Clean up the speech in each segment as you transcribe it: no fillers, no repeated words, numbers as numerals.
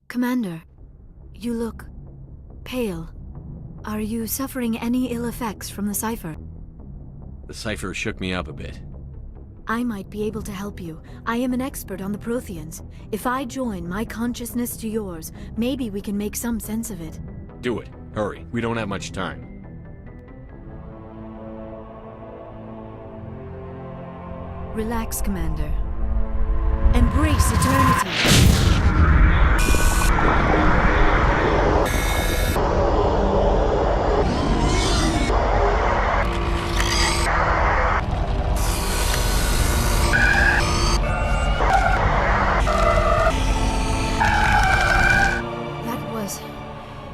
Commander, you look pale. Are you suffering any ill effects from the cipher? The cipher shook me up a bit. I might be able to help you. I am an expert on the Protheans. If I join my consciousness to yours, maybe we can make some sense of it. Do it. Hurry. We don't have much time. Relax, Commander. Embrace eternity.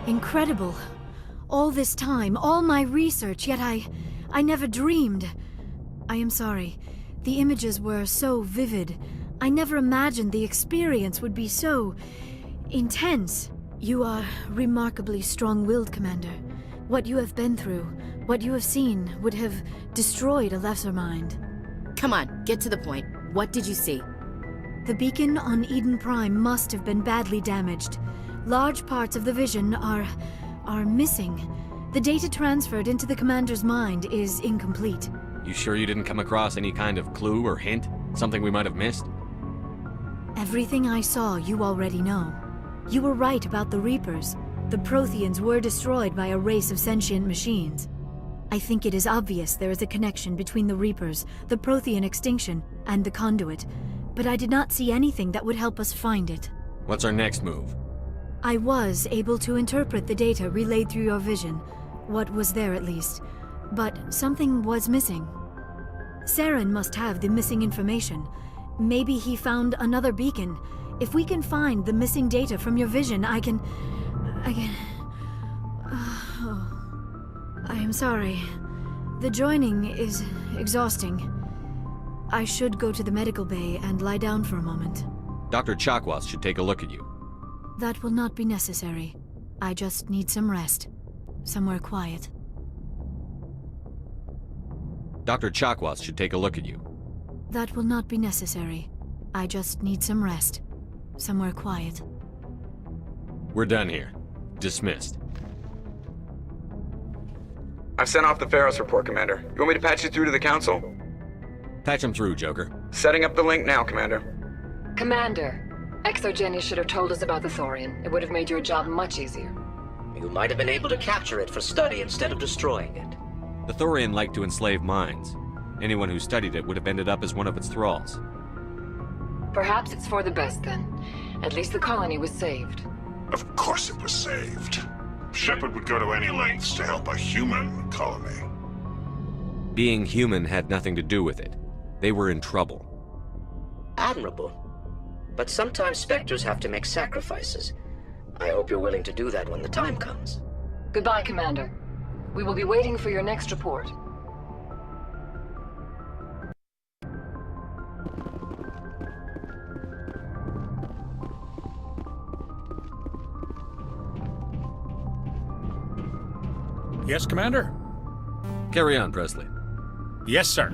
Incredible. All this time, all my research, yet I never dreamed. I am sorry. The images were so vivid. I never imagined the experience would be so intense. You are remarkably strong-willed, Commander. What you have been through, what you have seen, would have destroyed a lesser mind. Come on, get to the point. What did you see? The beacon on Eden Prime must have been badly damaged. Large parts of the vision are missing. The data transferred into the commander's mind is incomplete. You sure you didn't come across any kind of clue or hint? Something we might have missed? Everything I saw you already know. You were right about the Reapers. The Protheans were destroyed by a race of sentient machines. I think it is obvious there is a connection between the Reapers, the Prothean extinction, and the Conduit, but I did not see anything that would help us find it. What's our next move? I was able to interpret the data relayed through your vision, what was there at least, but something was missing. Saren must have the missing information. Maybe he found another beacon. If we can find the missing data from your vision, I can... I am sorry. The joining is exhausting. I should go to the medical bay and lie down for a moment. Dr. Chakwas should take a look at you. That will not be necessary. I just need some rest. Somewhere quiet. Dr. Chakwas should take a look at you. That will not be necessary. I just need some rest. Somewhere quiet. We're done here. Dismissed. I've sent off the Pharos report, Commander. You want me to patch you through to the Council? Patch him through, Joker. Setting up the link now, Commander. Commander, Exogeny should have told us about the Thorian. It would have made your job much easier. You might have been able to capture it for study instead of destroying it. The Thorian liked to enslave minds. Anyone who studied it would have ended up as one of its thralls. Perhaps it's for the best then. At least the colony was saved. Of course it was saved. Shepard would go to any lengths to help a human colony. Being human had nothing to do with it. They were in trouble. Admirable. But sometimes Spectres have to make sacrifices. I hope you're willing to do that when the time comes. Goodbye, Commander. We will be waiting for your next report. Yes, Commander? Carry on, Presley. Yes, sir.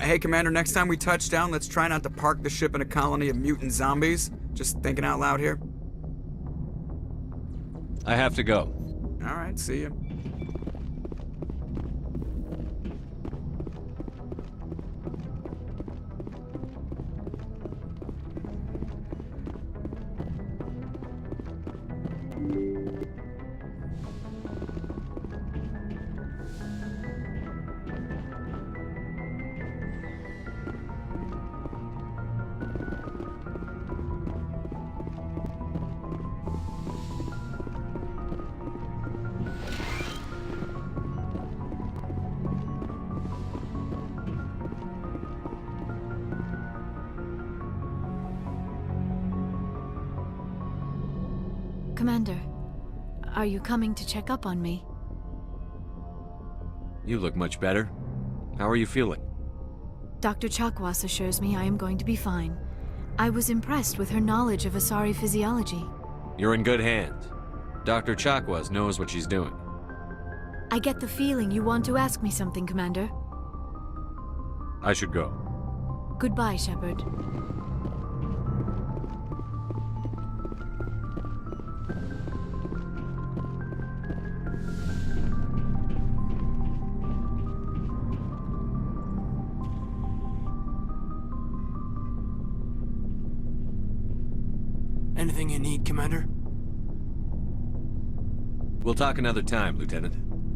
Hey, Commander, next time we touch down, let's try not to park the ship in a colony of mutant zombies. Just thinking out loud here. I have to go. All right, see you. Commander, are you coming to check up on me? You look much better. How are you feeling? Dr. Chakwas assures me I am going to be fine. I was impressed with her knowledge of Asari physiology. You're in good hands. Dr. Chakwas knows what she's doing. I get the feeling you want to ask me something, Commander. I should go. Goodbye, Shepard. Anything you need, Commander? We'll talk another time, Lieutenant.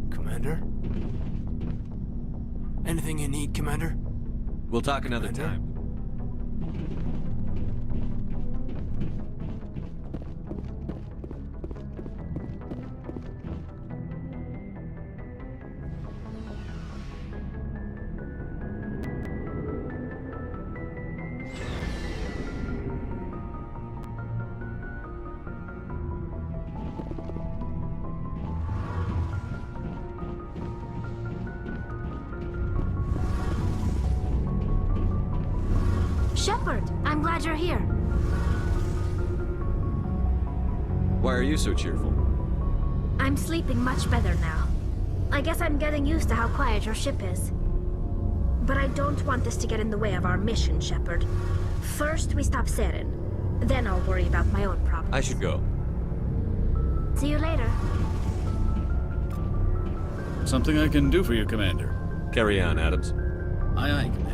Commander? Anything you need, Commander? We'll talk another time. Shepard, I'm glad you're here. Why are you so cheerful? I'm sleeping much better now. I guess I'm getting used to how quiet your ship is. But I don't want this to get in the way of our mission, Shepard. First, we stop Saren. Then I'll worry about my own problems. I should go. See you later. Something I can do for you, Commander. Carry on, Adams. Aye, aye, Commander.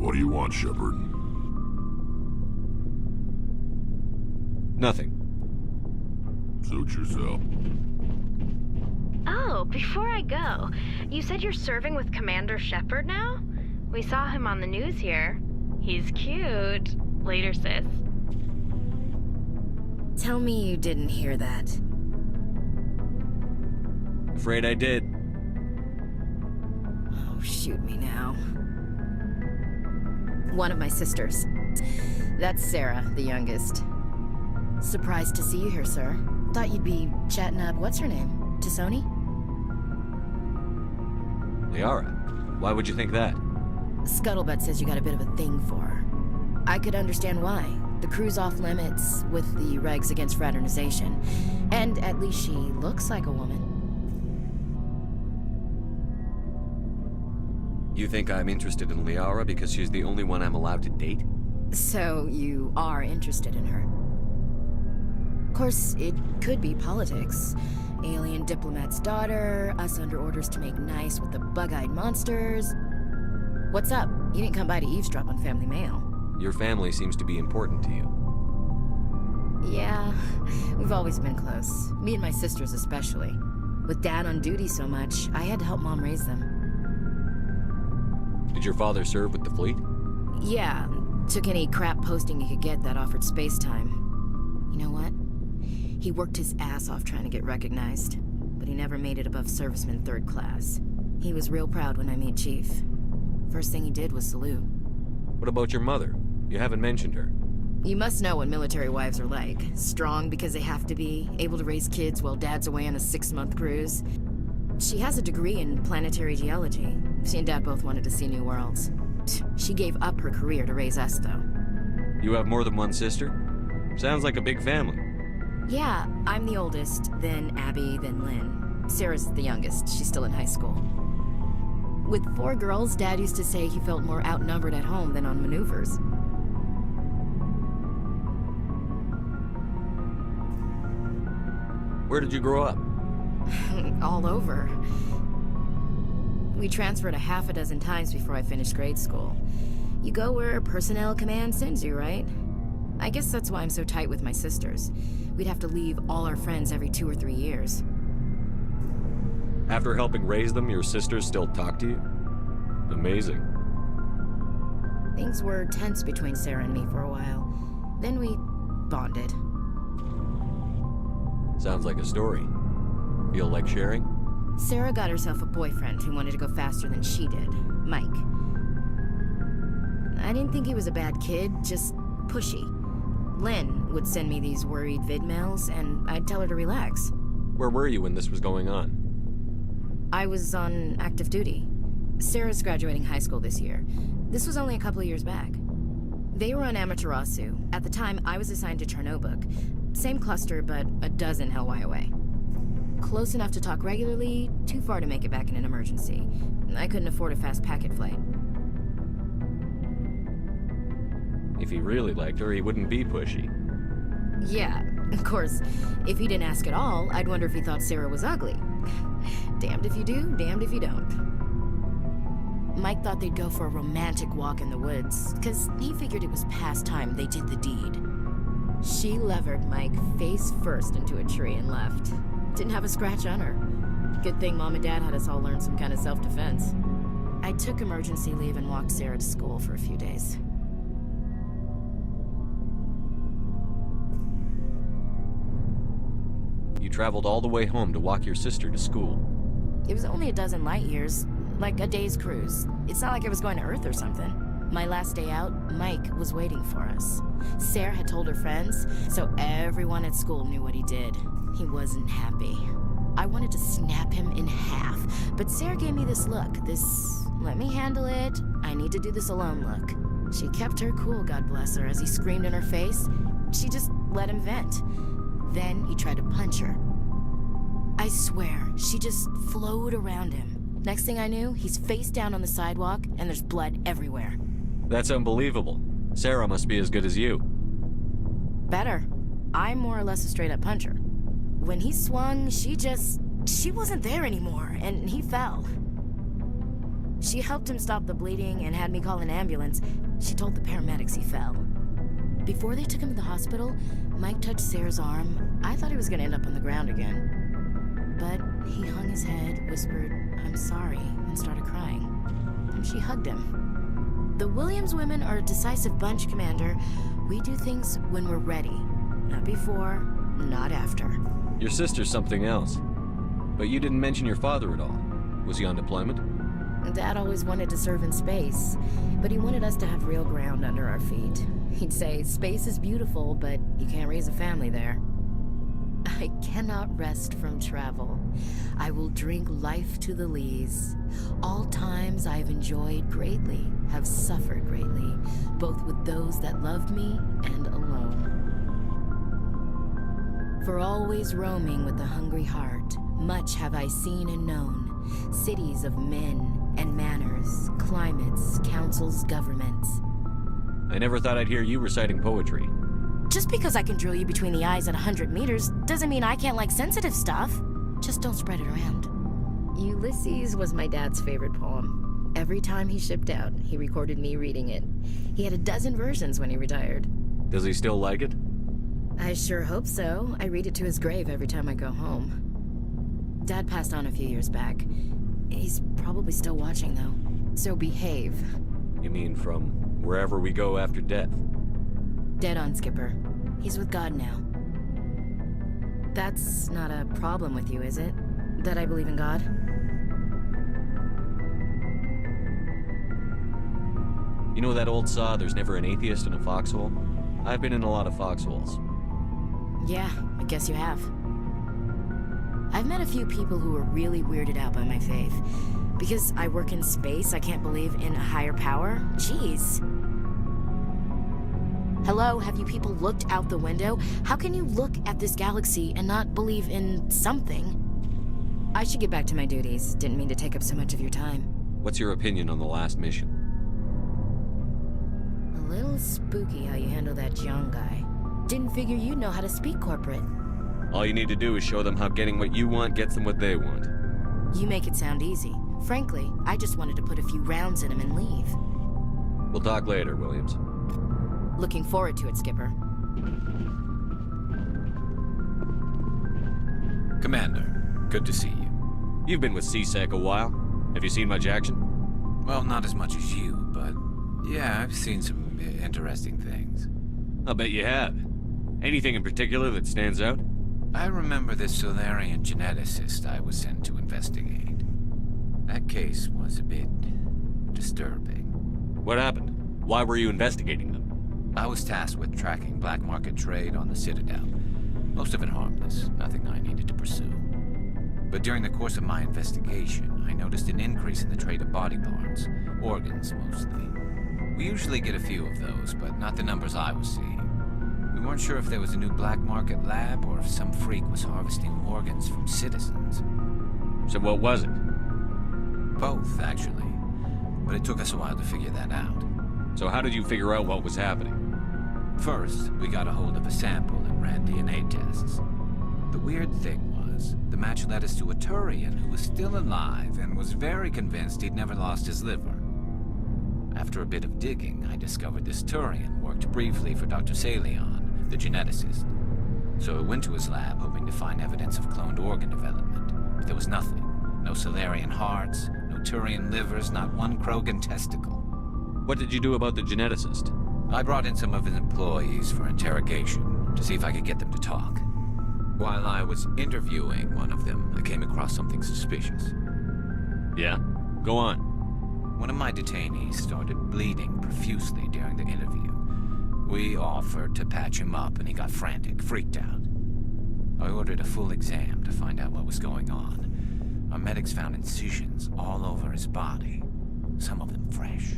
What do you want, Shepard? Nothing. Suit yourself. Oh, before I go, you said you're serving with Commander Shepard now? We saw him on the news here. He's cute. Later, sis. Tell me you didn't hear that. Afraid I did. Oh, shoot me now. One of my sisters. That's Sarah, the youngest. Surprised to see you here, sir. Thought you'd be chatting up, what's her name? Tassoni? Liara, why would you think that? Scuttlebutt says you got a bit of a thing for her. I could understand why. The crew's off limits with the regs against fraternization. And at least she looks like a woman. You think I'm interested in Liara because she's the only one I'm allowed to date? So you are interested in her. Of course, it could be politics. Alien diplomat's daughter, us under orders to make nice with the bug-eyed monsters. What's up? You didn't come by to eavesdrop on Family Mail. Your family seems to be important to you. Yeah, we've always been close. Me and my sisters especially. With Dad on duty so much, I had to help Mom raise them. Did your father serve with the fleet? Yeah, took any crap posting he could get that offered space time. You know what? He worked his ass off trying to get recognized, but he never made it above serviceman 3rd class. He was real proud when I met Chief. First thing he did was salute. What about your mother? You haven't mentioned her. You must know what military wives are like. Strong because they have to be, able to raise kids while Dad's away on a 6-month cruise. She has a degree in planetary geology. She and Dad both wanted to see new worlds. She gave up her career to raise us, though. You have more than one sister? Sounds like a big family. Yeah, I'm the oldest, then Abby, then Lynn. Sarah's the youngest. She's still in high school. With 4 girls, Dad used to say he felt more outnumbered at home than on maneuvers. Where did you grow up? All over. We transferred a half a dozen times before I finished grade school. You go where personnel command sends you, right? I guess that's why I'm so tight with my sisters. We'd have to leave all our friends every 2 or 3 years. After helping raise them, your sisters still talk to you? Amazing. Things were tense between Sarah and me for a while. Then we bonded. Sounds like a story. Feel like sharing? Sarah got herself a boyfriend who wanted to go faster than she did, Mike. I didn't think he was a bad kid, just pushy. Lynn would send me these worried vid mails, and I'd tell her to relax. Where were you when this was going on? I was on active duty. Sarah's graduating high school this year. This was only a couple of years back. They were on Amaterasu. At the time, I was assigned to Chernobog. Same cluster, but a dozen LY away. Close enough to talk regularly, too far to make it back in an emergency. I couldn't afford a fast packet flight. If he really liked her, he wouldn't be pushy. Yeah, of course, if he didn't ask at all, I'd wonder if he thought Sarah was ugly. Damned if you do, damned if you don't. Mike thought they'd go for a romantic walk in the woods, because he figured it was past time they did the deed. She levered Mike face first into a tree and left. Didn't have a scratch on her. Good thing Mom and Dad had us all learn some kind of self-defense. I took emergency leave and walked Sarah to school for a few days. You traveled all the way home to walk your sister to school. It was only a dozen light years, like a day's cruise. It's not like I was going to Earth or something. My last day out, Mike was waiting for us. Sarah had told her friends, so everyone at school knew what he did. He wasn't happy. I wanted to snap him in half, but Sarah gave me this look, this let me handle it, I need to do this alone look. She kept her cool, God bless her, as he screamed in her face. She just let him vent. Then he tried to punch her. I swear, she just flowed around him. Next thing I knew, he's face down on the sidewalk, and there's blood everywhere. That's unbelievable. Sarah must be as good as you. Better. I'm more or less a straight-up puncher. When he swung, she wasn't there anymore, and he fell. She helped him stop the bleeding and had me call an ambulance. She told the paramedics he fell. Before they took him to the hospital, Mike touched Sarah's arm. I thought he was gonna end up on the ground again. But he hung his head, whispered, "I'm sorry," and started crying. And she hugged him. The Williams women are a decisive bunch, Commander. We do things when we're ready. Not before, not after. Your sister's something else. But you didn't mention your father at all. Was he on deployment? Dad always wanted to serve in space, but he wanted us to have real ground under our feet. He'd say, space is beautiful, but you can't raise a family there. I cannot rest from travel. I will drink life to the lees. All times I have enjoyed greatly, have suffered greatly, both with those that loved me and alone. For always roaming with a hungry heart, much have I seen and known, cities of men and manners, climates, councils, governments. I never thought I'd hear you reciting poetry. Just because I can drill you between the eyes at 100 meters doesn't mean I can't like sensitive stuff. Just don't spread it around. Ulysses was my dad's favorite poem. Every time he shipped out, he recorded me reading it. He had a dozen versions when he retired. Does he still like it? I sure hope so. I read it to his grave every time I go home. Dad passed on a few years back. He's probably still watching, though. So behave. You mean from wherever we go after death? Dead on, Skipper. He's with God now. That's not a problem with you, is it? That I believe in God? You know that old saw, there's never an atheist in a foxhole? I've been in a lot of foxholes. Yeah, I guess you have. I've met a few people who were really weirded out by my faith. Because I work in space, I can't believe in a higher power? Jeez. Hello, have you people looked out the window? How can you look at this galaxy and not believe in something? I should get back to my duties. Didn't mean to take up so much of your time. What's your opinion on the last mission? A little spooky how you handle that young guy. Didn't figure you'd know how to speak corporate. All you need to do is show them how getting what you want gets them what they want. You make it sound easy. Frankly, I just wanted to put a few rounds in him and leave. We'll talk later, Williams. Looking forward to it, Skipper. Commander, good to see you. You've been with CSEC a while. Have you seen much action? Well, not as much as you, but yeah, I've seen some interesting things. I'll bet you have. Anything in particular that stands out? I remember this Solarian geneticist I was sent to investigate. That case was a bit disturbing. What happened? Why were you investigating them? I was tasked with tracking black market trade on the Citadel. Most of it harmless, nothing I needed to pursue. But during the course of my investigation, I noticed an increase in the trade of body parts, organs mostly. We usually get a few of those, but not the numbers I was seeing. We weren't sure if there was a new black market lab or if some freak was harvesting organs from citizens. So what was it? Both, actually. But it took us a while to figure that out. So how did you figure out what was happening? First, we got a hold of a sample and ran DNA tests. The weird thing was, the match led us to a Turian who was still alive and was very convinced he'd never lost his liver. After a bit of digging, I discovered this Turian worked briefly for Dr. Salion, the geneticist. So I went to his lab hoping to find evidence of cloned organ development, but there was nothing. No Salarian hearts, no Turian livers, not one Krogan testicle. What did you do about the geneticist? I brought in some of his employees for interrogation, to see if I could get them to talk. While I was interviewing one of them, I came across something suspicious. Yeah? Go on. One of my detainees started bleeding profusely during the interview. We offered to patch him up and he got frantic, freaked out. I ordered a full exam to find out what was going on. Our medics found incisions all over his body, some of them fresh.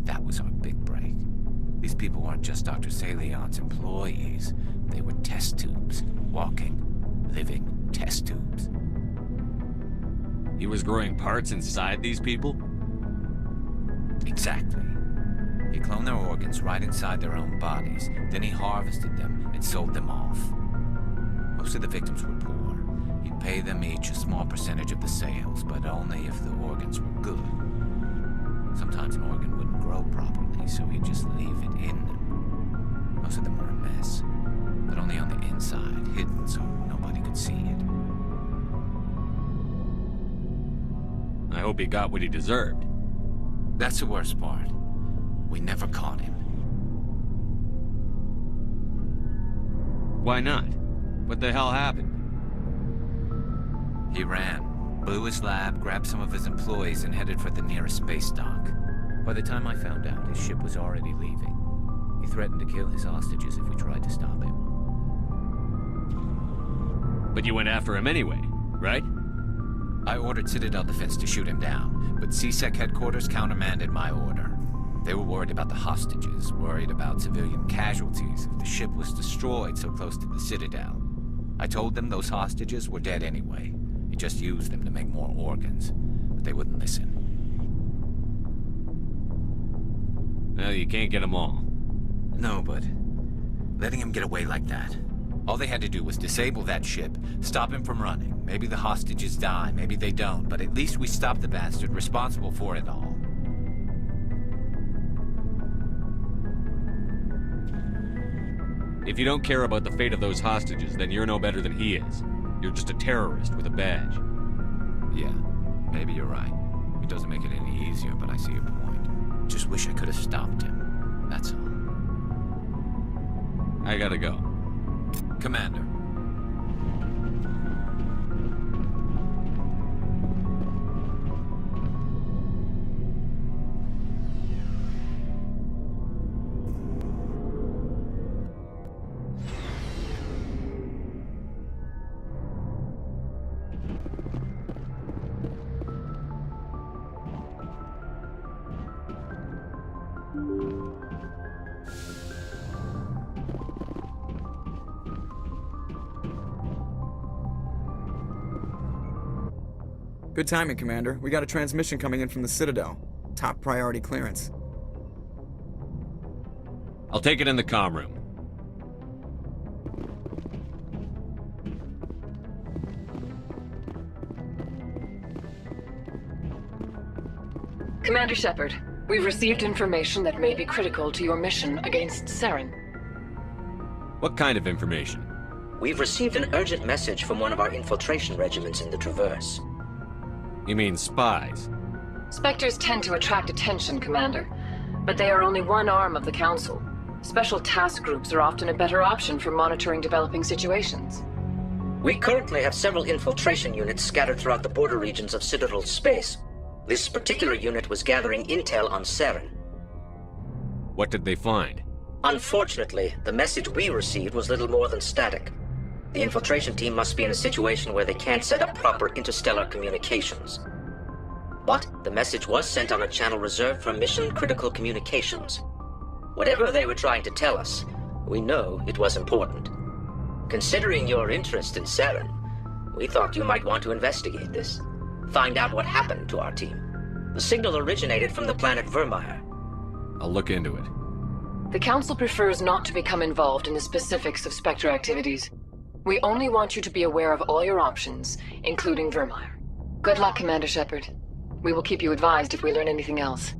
That was our big break. These people weren't just Dr. Salion's employees. They were test tubes. Walking, living test tubes. He was growing parts inside these people? Exactly. He cloned their organs right inside their own bodies. Then he harvested them and sold them off. Most of the victims were poor. He'd pay them each a small percentage of the sales, but only if the organs were good. Sometimes an organ wouldn't grow properly, so he'd just leave it in them. Most of them were a mess, but only on the inside, hidden so nobody could see it. I hope he got what he deserved. That's the worst part. We never caught him. Why not? What the hell happened? He ran, blew his lab, grabbed some of his employees, and headed for the nearest space dock. By the time I found out, his ship was already leaving. He threatened to kill his hostages if we tried to stop him. But you went after him anyway, right? I ordered Citadel Defense to shoot him down, but CSEC headquarters countermanded my order. They were worried about the hostages, worried about civilian casualties if the ship was destroyed so close to the Citadel. I told them those hostages were dead anyway. He just used them to make more organs, but they wouldn't listen. Well, you can't get them all. No, but letting him get away like that. All they had to do was disable that ship, stop him from running. Maybe the hostages die, maybe they don't, but at least we stopped the bastard responsible for it all. If you don't care about the fate of those hostages, then you're no better than he is. You're just a terrorist with a badge. Yeah, maybe you're right. It doesn't make it any easier, but I see your point. Just wish I could have stopped him. That's all. I gotta go. Commander. Good timing, Commander. We got a transmission coming in from the Citadel. Top priority clearance. I'll take it in the comm room. Commander Shepard, we've received information that may be critical to your mission against Saren. What kind of information? We've received an urgent message from one of our infiltration regiments in the Traverse. You mean spies? Spectres tend to attract attention, Commander, but they are only one arm of the Council. Special task groups are often a better option for monitoring developing situations. We currently have several infiltration units scattered throughout the border regions of Citadel space. This particular unit was gathering intel on Saren. What did they find? Unfortunately, the message we received was little more than static. The infiltration team must be in a situation where they can't set up proper interstellar communications. But the message was sent on a channel reserved for mission-critical communications. Whatever they were trying to tell us, we know it was important. Considering your interest in Saren, we thought you might want to investigate this. Find out what happened to our team. The signal originated from the planet Vermeer. I'll look into it. The Council prefers not to become involved in the specifics of Spectre activities. We only want you to be aware of all your options, including Vermeer. Good luck, Commander Shepard. We will keep you advised if we learn anything else.